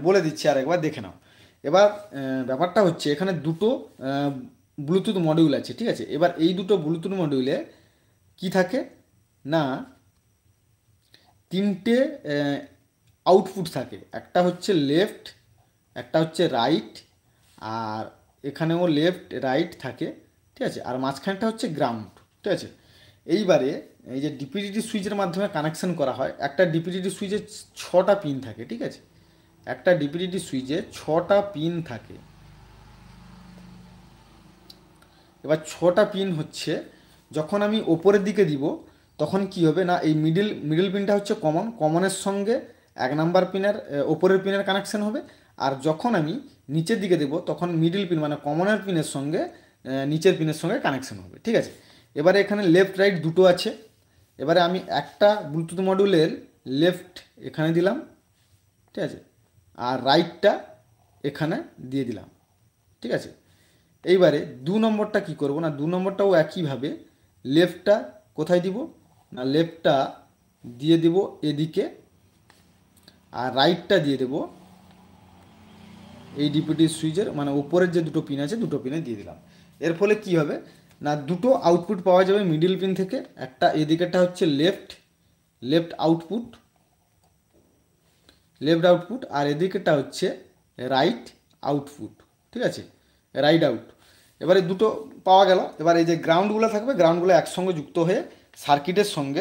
বলে দিচ্ছি আর একবার দেখে নাও। এবার ব্যাপারটা হচ্ছে এখানে দুটো ব্লুটুথ মডিউল আছে, ঠিক আছে। এবার এই দুটো ব্লুটুথ মডিউলে কি থাকে না তিনটে আউটপুট থাকে, একটা হচ্ছে লেফট, একটা হচ্ছে রাইট, আর এখানেও লেফট রাইট থাকে, ঠিক আছে। আর মাঝখানটা হচ্ছে গ্রাউন্ড, ঠিক আছে। এইবারে এই যে ডিপিডিটি সুইচের মাধ্যমে কানেকশন করা হয়, একটা ডিপিডিটি সুইচে 6টা পিন থাকে, ঠিক আছে। একটা ডিপিডিটি সুইচে 6টা পিন থাকে। এবার 6টা পিন হচ্ছে যখন আমি ওপরের দিকে দিব তখন কি হবে না এই মিডিল পিনটা হচ্ছে কমনের সঙ্গে 1 নাম্বার পিনের ওপরের পিনের কানেকশন হবে। আর যখন আমি নিচের দিকে দেবো তখন মিডিল পিন মানে কমনের পিনের সঙ্গে নিচের পিনের সঙ্গে কানেকশন হবে, ঠিক আছে। এবারে এখানে লেফট রাইট দুটো আছে। এবারে আমি একটা ব্লুটুথ মডিউলের লেফট এখানে দিলাম, ঠিক আছে, আর রাইটটা এখানে দিয়ে দিলাম, ঠিক আছে। এইবারে 2 নম্বরটা কি করব না 2 নম্বরটাও একইভাবে লেফটটা কোথায় দিব না লেফটটা দিয়ে দেব এদিকে, আর রাইটটা দিয়ে দেব এই ডিপিটি সুইচের মানে উপরের যে দুটো পিন আছে দুটো পিনে দিয়ে দিলাম। এর ফলে কি হবে না দুটো আউটপুট পাওয়া যাবে মিডিল পিন থেকে, একটা এদিকেরটা হচ্ছে লেফট আউটপুট আর এদিকেরটা হচ্ছে রাইট আউটপুট, ঠিক আছে, রাইট আউট। এবারে দুটো পাওয়া গেল। এবার এই যে গ্রাউন্ডগুলো থাকবে গ্রাউন্ডগুলো একসঙ্গে যুক্ত হয়ে সার্কিটের সঙ্গে